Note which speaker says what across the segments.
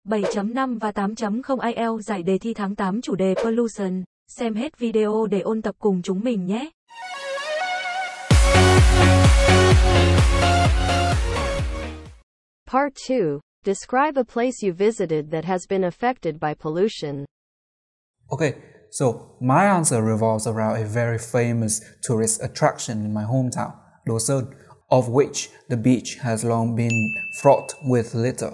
Speaker 1: 7.5 và 8.0 IELTS giải đề thi tháng 8 chủ đề pollution. Xem hết video để ôn tập cùng chúng mình nhé.
Speaker 2: Part 2. Describe a place you visited that has been affected by pollution.
Speaker 3: Okay, so my answer revolves around a very famous tourist attraction in my hometown, Sơn, of which the beach has long been fraught with litter.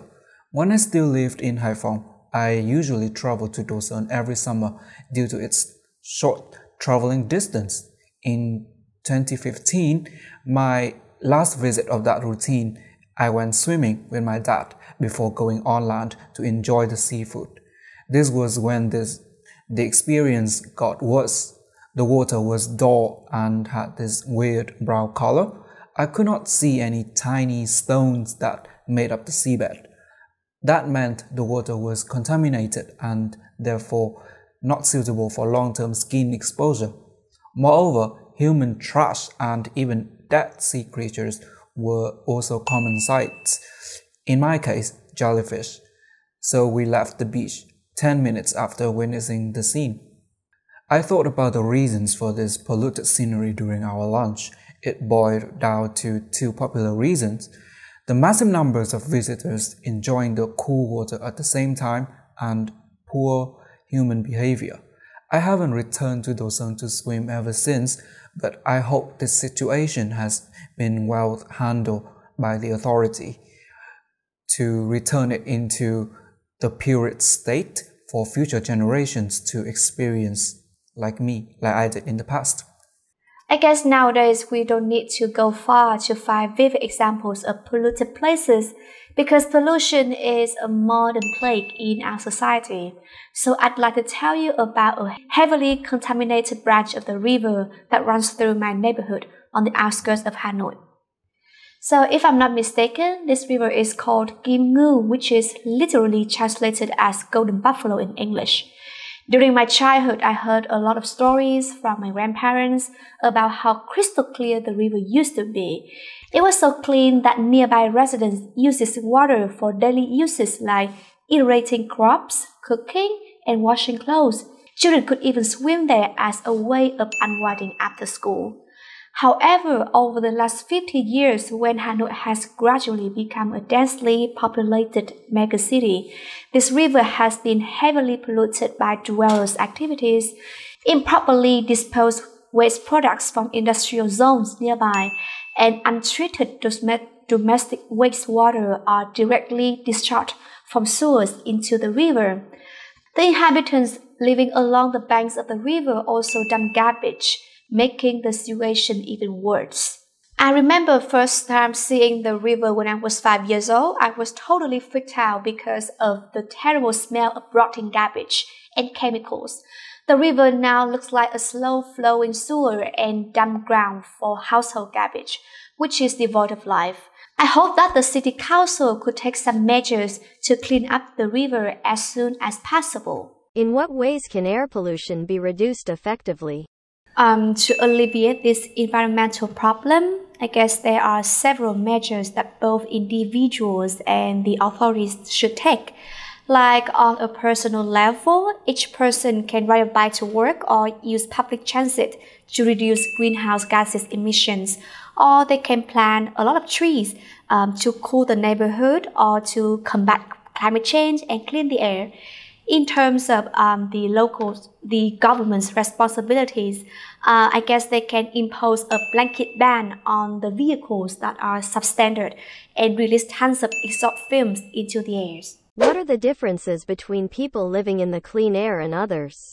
Speaker 3: When I still lived in Haiphong, I usually traveled to Sơn every summer due to its short traveling distance. In 2015, my last visit of that routine, I went swimming with my dad before going on land to enjoy the seafood. This was when the experience got worse. The water was dull and had this weird brown color. I could not see any tiny stones that made up the seabed. That meant the water was contaminated and therefore not suitable for long-term skin exposure. Moreover, human trash and even dead sea creatures were also common sights. In my case, jellyfish. So we left the beach 10 minutes after witnessing the scene. I thought about the reasons for this polluted scenery during our lunch. It boiled down to two popular reasons: the massive numbers of visitors enjoying the cool water at the same time and poor human behavior. I haven't returned to Sơn to swim ever since, but I hope this situation has been well handled by the authority to return it into the purest state for future generations to experience like I did in the past.
Speaker 4: I guess nowadays we don't need to go far to find vivid examples of polluted places because pollution is a modern plague in our society. So I'd like to tell you about a heavily contaminated branch of the river that runs through my neighborhood on the outskirts of Hanoi. So if I'm not mistaken, this river is called Kim Ngư, which is literally translated as golden buffalo in English. During my childhood, I heard a lot of stories from my grandparents about how crystal clear the river used to be. It was so clean that nearby residents used its water for daily uses like irrigating crops, cooking, and washing clothes. Children could even swim there as a way of unwinding after school. However, over the last 50 years, when Hanoi has gradually become a densely populated megacity, this river has been heavily polluted by dwellers' activities, improperly disposed waste products from industrial zones nearby, and untreated domestic wastewater are directly discharged from sewers into the river. The inhabitants living along the banks of the river also dump garbage, making the situation even worse. I remember first time seeing the river when I was 5 years old. I was totally freaked out because of the terrible smell of rotting garbage and chemicals. The river now looks like a slow-flowing sewer and dump ground for household garbage, which is devoid of life. I hope that the city council could take some measures to clean up the river as soon as possible.
Speaker 2: In what ways can air pollution be reduced effectively?
Speaker 4: To alleviate this environmental problem, I guess there are several measures that both individuals and the authorities should take. Like on a personal level, each person can ride a bike to work or use public transit to reduce greenhouse gases emissions, or they can plant a lot of trees to cool the neighborhood or to combat climate change and clean the air. In terms of the government's responsibilities, I guess they can impose a blanket ban on the vehicles that are substandard and release tons of exhaust fumes into the air.
Speaker 2: What are the differences between people living in the clean air and others?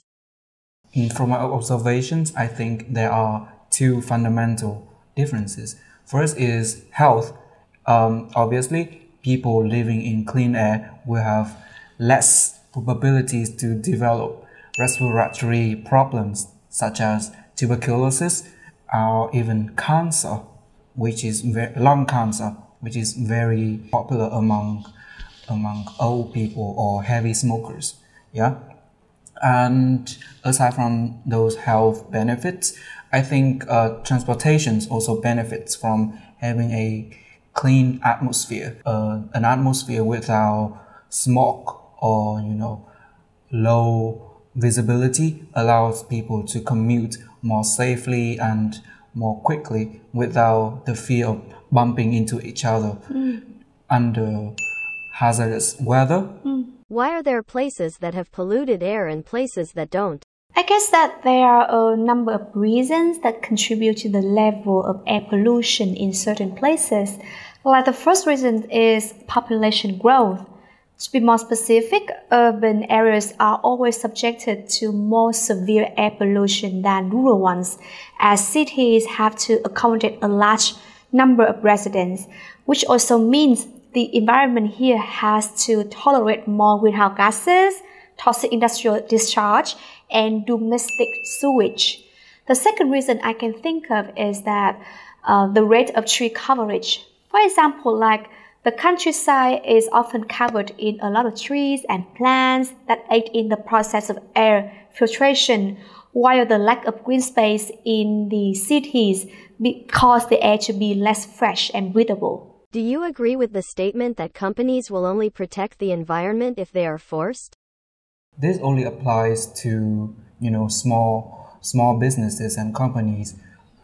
Speaker 3: From my observations, I think there are two fundamental differences. First is health. Obviously, people living in clean air will have less probabilities to develop respiratory problems such as tuberculosis or even cancer, which is lung cancer, which is very popular among old people or heavy smokers. Yeah, and aside from those health benefits, I think transportation also benefits from having a clean atmosphere, an atmosphere without smoke or low visibility allows people to commute more safely and more quickly without the fear of bumping into each other under hazardous weather.
Speaker 2: Why are there places that have polluted air and places that don't?
Speaker 4: I guess that there are a number of reasons that contribute to the level of air pollution in certain places. Like the first reason is population growth. To be more specific, urban areas are always subjected to more severe air pollution than rural ones, as cities have to accommodate a large number of residents, which also means the environment here has to tolerate more greenhouse gases, toxic industrial discharge, and domestic sewage. The second reason I can think of is that the rate of tree coverage. For example, like the countryside is often covered in a lot of trees and plants that aid in the process of air filtration, while the lack of green space in the cities cause the air to be less fresh and breathable.
Speaker 2: Do you agree with the statement that companies will only protect the environment if they are forced?
Speaker 3: This only applies to small businesses and companies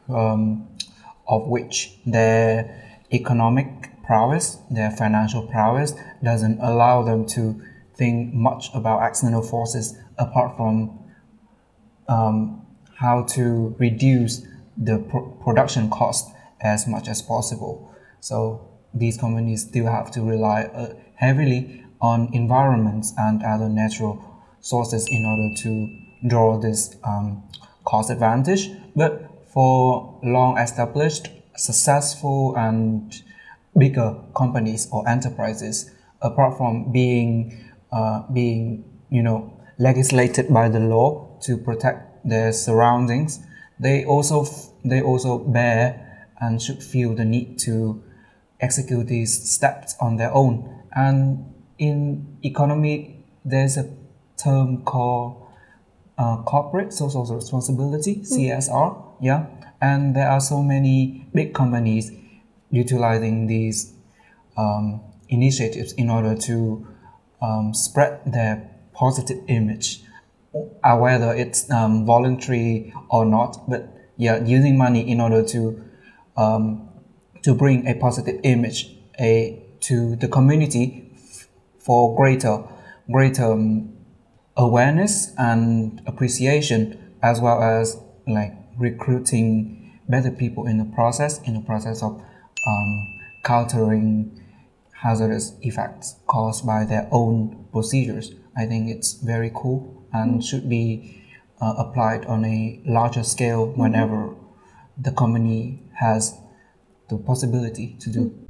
Speaker 3: of which their economic prowess, their financial prowess doesn't allow them to think much about external forces apart from how to reduce the production cost as much as possible. So these companies still have to rely heavily on environments and other natural sources in order to draw this cost advantage. But for long established, successful and bigger companies or enterprises, apart from being legislated by the law to protect their surroundings, they also bear and should feel the need to execute these steps on their own. And in economy, there's a term called corporate social responsibility, CSR, and there are so many big companies utilizing these initiatives in order to spread their positive image, whether it's voluntary or not, but using money in order to bring a positive image to the community for greater awareness and appreciation, as well as recruiting better people in the process of countering hazardous effects caused by their own procedures. I think it's very cool and should be applied on a larger scale whenever the company has the possibility to do.